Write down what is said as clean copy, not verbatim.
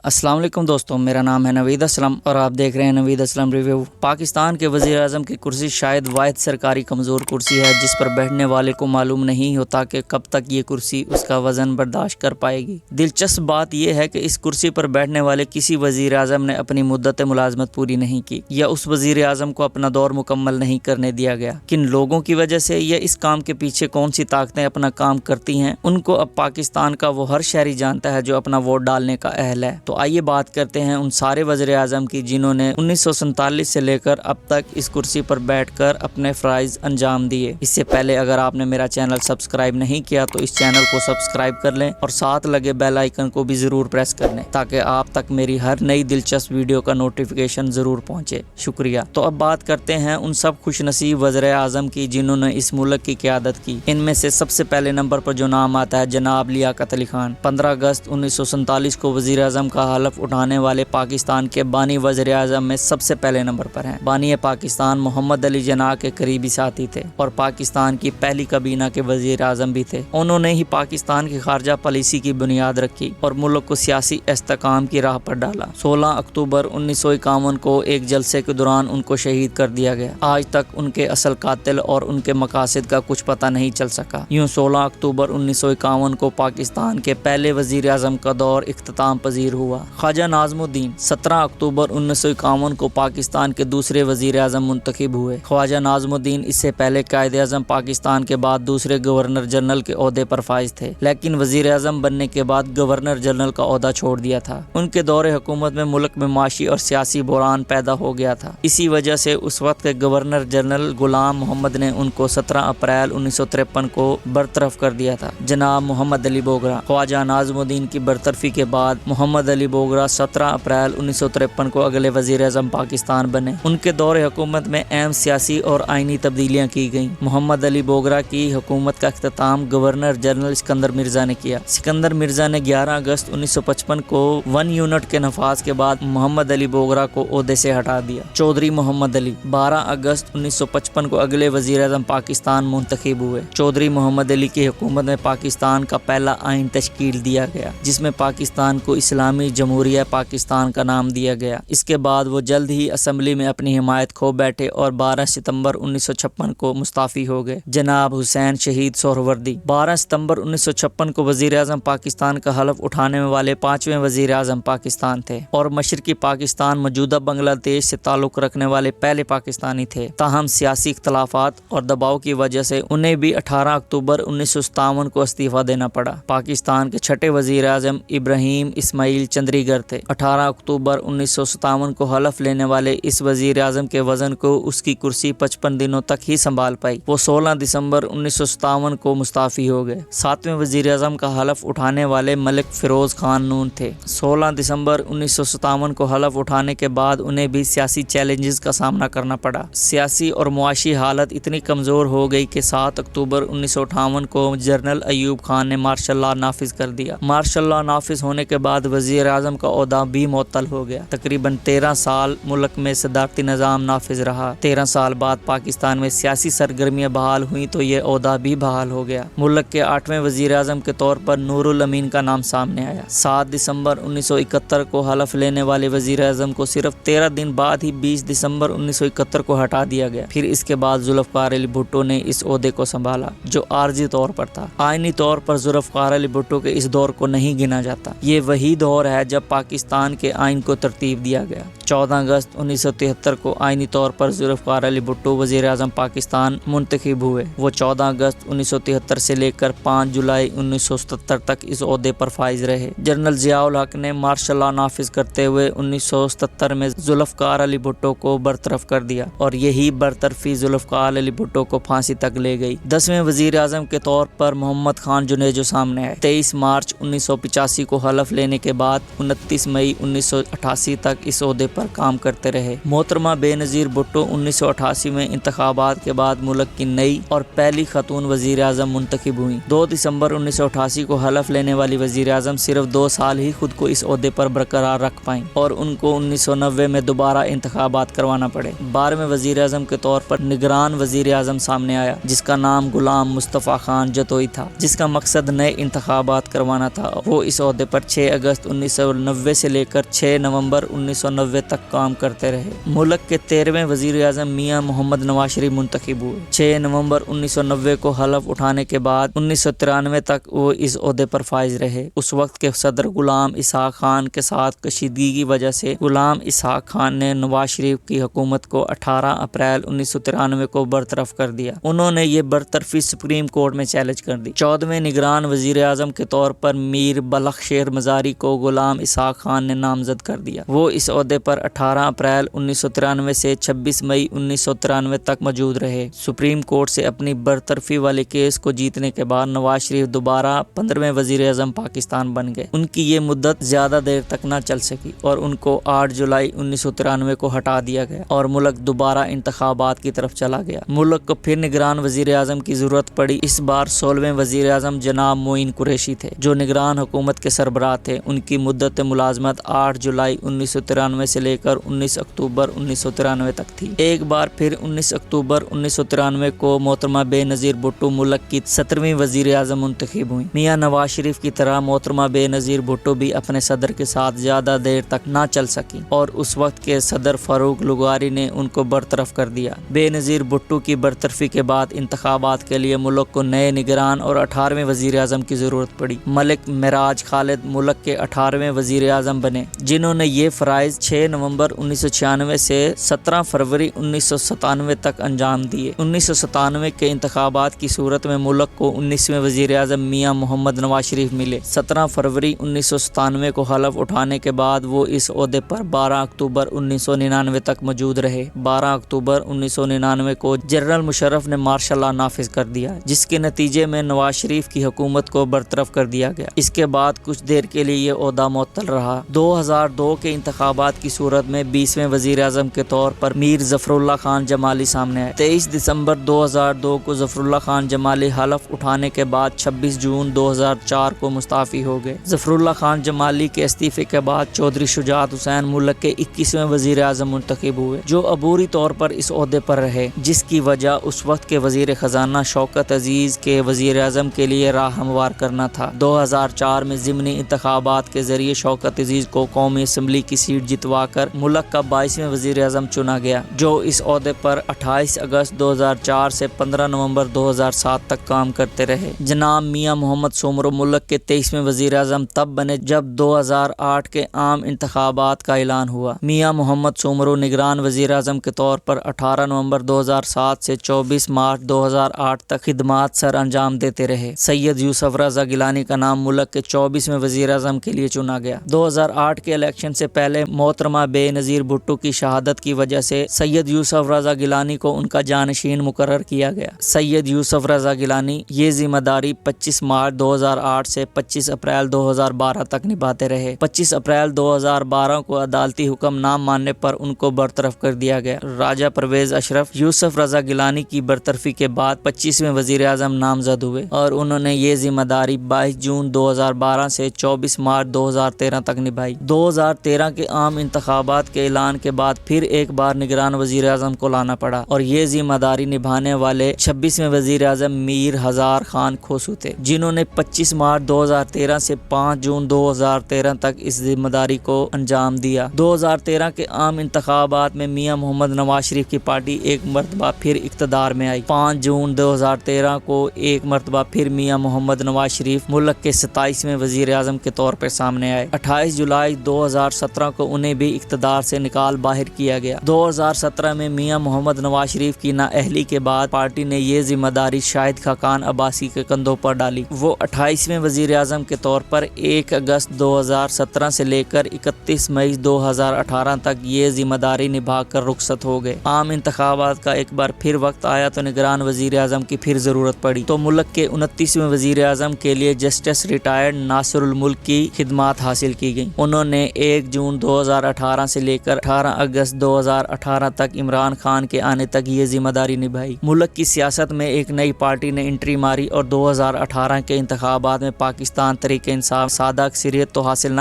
السلام علیکم دوستوں، میرا نام ہے نوید اسلم اور آپ دیکھ رہے ہیں نوید اسلم ریویو۔ پاکستان کے وزیر اعظم کی کرسی شاید واحد سرکاری کمزور کرسی ہے جس پر بیٹھنے والے کو معلوم نہیں ہوتا کہ کب تک یہ کرسی اس کا وزن برداشت کر پائے گی۔ دلچسپ بات یہ ہے کہ اس کرسی پر بیٹھنے والے کسی وزیر اعظم نے اپنی مدت ملازمت پوری نہیں کی یا اس وزیر اعظم کو اپنا دور مکمل نہیں کرنے دیا گیا۔ کن لوگوں کی وجہ سے یا اس کام کے پیچھے کون سی طاقتیں اپنا کام کرتی ہیں، ان کو اب پاکستان کا وہ ہر شہری جانتا ہے جو اپنا ووٹ ڈالنے کا اہل ہے۔ تو آئیے بات کرتے ہیں ان سارے وزیر اعظم کی جنہوں نے 1947 سے لے کر اب تک اس کرسی پر بیٹھ کر اپنے فرائض انجام دیے۔ اس سے پہلے اگر آپ نے میرا چینل سبسکرائب نہیں کیا تو اس چینل کو سبسکرائب کر لیں اور ساتھ لگے بیل آئیکن کو بھی ضرور پریس کر لیں تاکہ آپ تک میری ہر نئی دلچسپ ویڈیو کا نوٹیفیکیشن ضرور پہنچے۔ شکریہ۔ تو اب بات کرتے ہیں ان سب خوش نصیب وزیر اعظم کی جنہوں نے اس ملک کی قیادت کی۔ ان میں سے سب سے پہلے نمبر پر جو نام آتا ہے جناب لیاقت علی خان۔ 15 اگست 1947 کو وزیر اعظم کا حلف اٹھانے والے پاکستان کے بانی وزیر اعظم میں سب سے پہلے نمبر پر ہیں۔ بانی پاکستان محمد علی جناح کے قریبی ساتھی تھے اور پاکستان کی پہلی کابینہ کے وزیر اعظم بھی تھے۔ انہوں نے ہی پاکستان کی خارجہ پالیسی کی بنیاد رکھی اور ملک کو سیاسی استحکام کی راہ پر ڈالا۔ 16 اکتوبر 1951 کو ایک جلسے کے دوران ان کو شہید کر دیا گیا۔ آج تک ان کے اصل قاتل اور ان کے مقاصد کا کچھ پتہ نہیں چل سکا۔ یوں 16 اکتوبر 1951 کو پاکستان کے پہلے وزیر اعظم کا دور اختتام پذیر ہوا۔ خواجہ ناظم الدین 17 اکتوبر 1951 کو پاکستان کے دوسرے وزیر اعظم منتخب ہوئے۔ خواجہ ناظم الدین اس سے پہلے قائد اعظم پاکستان کے بعد دوسرے گورنر جنرل کے عہدے پر فائز تھے، لیکن وزیر اعظم بننے کے بعد گورنر جنرل کا عہدہ چھوڑ دیا تھا۔ ان کے دور حکومت میں ملک میں معاشی اور سیاسی بحران پیدا ہو گیا تھا۔ اسی وجہ سے اس وقت کے گورنر جنرل غلام محمد نے ان کو 17 اپریل 1953 کو برطرف کر دیا تھا۔ جناب محمد علی بوگرا۔ خواجہ ناظم الدین کی برطرفی کے بعد محمد علی بوگرا 17 اپریل 1953 کو اگلے وزیر اعظم پاکستان بنے۔ ان کے دور حکومت میں اہم سیاسی اور آئینی تبدیلیاں کی گئیں۔ محمد علی بوگرا کی حکومت کا اختتام گورنر جنرل سکندر مرزا نے کیا۔ سکندر مرزا نے 11 اگست 1955 کو 1 یونٹ کے نفاذ کے بعد محمد علی بوگرا کو عہدے سے ہٹا دیا۔ چودھری محمد علی 12 اگست 1955 کو اگلے وزیر اعظم پاکستان منتخب ہوئے۔ چودھری محمد علی کی حکومت میں پاکستان کا پہلا آئین تشکیل دیا گیا جس میں پاکستان کو اسلامی جمہوریہ پاکستان کا نام دیا گیا۔ اس کے بعد وہ جلد ہی اسمبلی میں اپنی حمایت کھو بیٹھے اور 12 ستمبر 1956 کو مستعفی ہو گئے۔ جناب حسین شہید سہروردی 12 ستمبر 1956 کو وزیر اعظم پاکستان کا حلف اٹھانے والے 5ویں وزیر اعظم پاکستان تھے اور مشرقی پاکستان موجودہ بنگلہ دیش سے تعلق رکھنے والے پہلے پاکستانی تھے۔ تاہم سیاسی اختلافات اور دباؤ کی وجہ سے انہیں بھی 18 اکتوبر 1957 کو استعفیٰ دینا پڑا۔ پاکستان کے چھٹے وزیر اعظم ابراہیم اسماعیل چندریگر تھے۔ 18 اکتوبر 1957 کو حلف لینے والے اس وزیر اعظم کے وزن کو اس کی کرسی 55 دنوں تک ہی سنبھال پائی۔ وہ 16 دسمبر 1957 کو مستعفی ہو گئے۔ 7ویں وزیر اعظم کا حلف اٹھانے والے ملک فیروز خان نون تھے۔ 16 دسمبر 1957 کو حلف اٹھانے کے بعد انہیں بھی سیاسی چیلنجز کا سامنا کرنا پڑا۔ سیاسی اور معاشی حالت اتنی کمزور ہو گئی کہ 7 اکتوبر 1958 کو جنرل ایوب خان نے مارشل لاء نافذ کر دیا۔ مارشل لاء نافذ ہونے کے بعد وزیر اعظم کا عہدہ بھی معطل ہو گیا۔ تقریباً 13 سال ملک میں صدارتی نظام نافذ رہا۔ 13 سال بعد پاکستان میں سیاسی سرگرمیاں بحال ہوئیں تو یہ عہدہ بھی بحال ہو گیا۔ ملک کے 8ویں وزیر اعظم کے طور پر نور الامین کا نام سامنے آیا۔ 7 دسمبر 1971 کو حلف لینے والے وزیر اعظم کو صرف 13 دن بعد ہی 20 دسمبر 1971 کو ہٹا دیا گیا۔ پھر اس کے بعد ذوالفقار علی بھٹو نے اس عہدے کو سنبھالا جو عارضی طور پر تھا۔ آئینی طور پر ذوالفقار علی بھٹو کے اس دور کو نہیں گنا جاتا۔ یہ وہی دور ہے جب پاکستان کے آئین کو ترتیب دیا گیا۔ 14 اگست 1973 کو آئینی طور پر ذوالفقار علی بھٹو وزیر اعظم پاکستان منتخب ہوئے۔ وہ 14 اگست 1973 سے لے کر 5 جولائی 1977 تک اس عہدے پر فائز رہے۔ جنرل ضیاء الحق نے مارشل لاء نافذ کرتے ہوئے 1977 میں ذوالفقار علی بھٹو کو برطرف کر دیا اور یہی برطرفی ذوالفقار علی بھٹو کو پھانسی تک لے گئی۔ 10ویں وزیر اعظم کے طور پر محمد خان جنیجو سامنے آئے۔ 23 مارچ 1985 کو حلف لینے کے بعد 29 مئی 1988 تک اس عہدے پر کام کرتے رہے۔ محترمہ بے نظیر بھٹو 1988 میں انتخابات کے بعد ملک کی نئی اور پہلی خاتون وزیر اعظم منتخب ہوئیں۔ 2 دسمبر 1988 کو حلف لینے والی وزیر اعظم صرف 2 سال ہی خود کو اس عہدے پر برقرار رکھ پائیں اور ان کو 1990 میں دوبارہ انتخابات کروانا پڑے۔ 12ویں وزیر اعظم کے طور پر نگران وزیر اعظم سامنے آیا جس کا نام غلام مصطفیٰ خان جتوئی تھا، جس کا مقصد نئے انتخابات کروانا تھا۔ وہ اس عہدے پر 6 اگست 1990 سے لے کر 6 نومبر 1990 تک کام کرتے رہے۔ ملک کے 13ویں وزیر اعظم میاں محمد نواز شریف منتخب ہوئے۔ 6 نومبر 1990 کو حلف اٹھانے کے بعد 1993 تک وہ اس عہدے پر فائز رہے۔ اس وقت کے صدر غلام اسحاق خان کے ساتھ کشیدگی کی وجہ سے غلام اسحاق خان نے نواز شریف کی حکومت کو 18 اپریل 1993 کو برطرف کر دیا۔ انہوں نے یہ برطرفی سپریم کورٹ میں چیلنج کر دی۔ 14ویں نگران وزیر اعظم کے طور پر میر بلخشیر مزاری کو غلام اسحاق خان نے نامزد کر دیا۔ وہ اس عہدے پر 18 اپریل 1993 سے 26 مئی 1993 تک موجود رہے۔ سپریم کورٹ سے اپنی برطرفی والے کیس کو جیتنے کے بعد نواز شریف دوبارہ 15ویں وزیر اعظم پاکستان بن گئے۔ ان کی یہ مدت زیادہ دیر تک نہ چل سکی اور ان کو 8 جولائی 1993 کو ہٹا دیا گیا اور ملک دوبارہ انتخابات کی طرف چلا گیا۔ ملک کو پھر نگران وزیر اعظم کی ضرورت پڑی۔ اس بار 16ویں وزیر اعظم جناب معین قریشی تھے جو نگران حکومت کے سربراہ تھے۔ ان کی مدت ملازمت 8 جولائی 1993 سے لے کر 19 اکتوبر 1993 تک تھی۔ ایک بار پھر 19 اکتوبر 1993 کو محترمہ بے نظیر بھٹو ملک کی 17ویں وزیر اعظم منتخب ہوئی۔ میاں نواز شریف کی طرح محترمہ بے نظیر بھٹو بھی اپنے صدر کے ساتھ زیادہ دیر تک نہ چل سکی اور اس وقت کے صدر فاروق لغاری نے ان کو برطرف کر دیا۔ بے نظیر بھٹو کی برطرفی کے بعد انتخابات کے لیے ملک کو نئے نگران اور 18ویں وزیر اعظم کی ضرورت پڑی۔ ملک معراج خالد ملک کے 18ویں وزیر اعظم بنے جنہوں نے یہ فرائض 6 نومبر 1996 سے 17 فروری 1997 تک انجام دیے۔ 1997 کے انتخابات کی صورت میں ملک کو 19ویں وزیر اعظم میاں محمد نواز شریف ملے۔ 17 فروری 1997 کو حلف اٹھانے کے بعد وہ اس عہدے پر 12 اکتوبر 1999 تک موجود رہے۔ 12 اکتوبر 1999 کو جنرل مشرف نے مارشل لا نافذ کر دیا جس کے نتیجے میں نواز شریف کی حکومت کو برطرف کر دیا گیا۔ اس کے بعد کچھ دیر کے لیے یہ عہدہ معطل رہا۔ 2002 کے انتخابات کی صورت میں 20ویں وزیر اعظم کے طور پر میر ظفر اللہ خان جمالی سامنے آئے۔ 23 دسمبر 2002 کو ظفر اللہ خان جمالی حلف اٹھانے کے بعد 26 جون 2004 کو مستعفی ہو گئے۔ ظفر اللہ خان جمالی کے استعفے کے بعد چودھری شجاعت حسین ملک کے 21ویں وزیر اعظم منتخب ہوئے جو عبوری طور پر اس عہدے پر رہے جس کی وجہ اس وقت کے وزیر خزانہ شوکت عزیز کے وزیر اعظم کے لیے راہ ہموار کرنا تھا۔ 2004 میں ضمنی انتخابات کے ذریعے شوکت عزیز کو قومی اسمبلی کی سیٹ جتوا کر ملک کا 22ویں وزیر اعظم چنا گیا جو اس عہدے پر 28 اگست 2004 سے 15 نومبر 2007 تک کام کرتے رہے۔ جناب میاں محمد سومرو ملک کے 23ویں وزیر اعظم تب بنے جب 2008 کے عام انتخابات کا اعلان ہوا۔ میاں محمد سومرو نگران وزیر اعظم کے طور پر 18 نومبر 2007 سے 24 مارچ 2008 تک خدمات سر انجام دیتے رہے۔ سید یوسف رضا گیلانی کا نام ملک کے 24ویں وزیر اعظم کے لیے چنا گیا۔ 2008 کے الیکشن سے پہلے محترمہ بے نظیر بھٹو کی شہادت کی وجہ سے سید یوسف رضا گیلانی کو ان کا جانشین مقرر کیا گیا۔ سید یوسف رضا گیلانی یہ ذمہ داری 25 مارچ 2008 سے 25 اپریل 2012 تک نبھاتے رہے۔ 25 اپریل 2012 کو عدالتی حکم نہ ماننے پر ان کو برطرف کر دیا گیا۔ راجہ پرویز اشرف یوسف رضا گیلانی کی برطرفی کے بعد 25ویں وزیر اعظم نامزد ہوئے اور انہوں نے یہ ذمہ داری 22 جون 2012 سے 24 مارچ 2013 تک نبھائی۔ 2013 کے عام انتخابات کے اعلان کے بعد پھر ایک بار نگران وزیر اعظم کو لانا پڑا اور یہ ذمہ داری نبھانے والے 26ویں وزیر اعظم میر ہزار خان کھوسو تھے جنہوں نے 25 مارچ 2013 سے 5 جون 2013 تک اس ذمہ داری کو انجام دیا۔ 2013 کے عام انتخابات میں میاں محمد نواز شریف کی پارٹی ایک مرتبہ پھر اقتدار میں آئی۔ 5 جون 2013 کو ایک مرتبہ پھر میاں محمد نواز شریف ملک کے 27ویں وزیر اعظم کے طور پر سامنے آئے۔ 28 جولائی 2017 کو انہیں بھی اقتدار سے نکال باہر کیا گیا۔ 2017 میں میاں محمد نواز شریف کی نااہلی کے بعد پارٹی نے یہ ذمہ داری شاہد خاقان عباسی کے کندھوں پر ڈالی۔ وہ 28ویں وزیر اعظم کے طور پر 1 اگست 2017 سے لے کر 31 مئی 2018 تک یہ ذمہ داری نبھا کر رخصت ہو گئے۔ عام انتخابات کا ایک بار پھر وقت آیا تو نگران وزیر اعظم کی پھر ضرورت پڑی تو ملک کے 29ویں وزیر اعظم کے لیے جسٹس ریٹائرڈ ناصر الملک کی خدمات حاصل کی گئیں۔ انہوں نے 1 جون 2018 سے لے کر 18 اگست 2018 تک عمران خان کے آنے تک یہ ذمہ داری نبھائی۔ ملک کی سیاست میں ایک نئی پارٹی نے انٹری ماری اور 2018 کے انتخابات میں پاکستان تحریک انصاف سادہ اکثریت تو حاصل نہ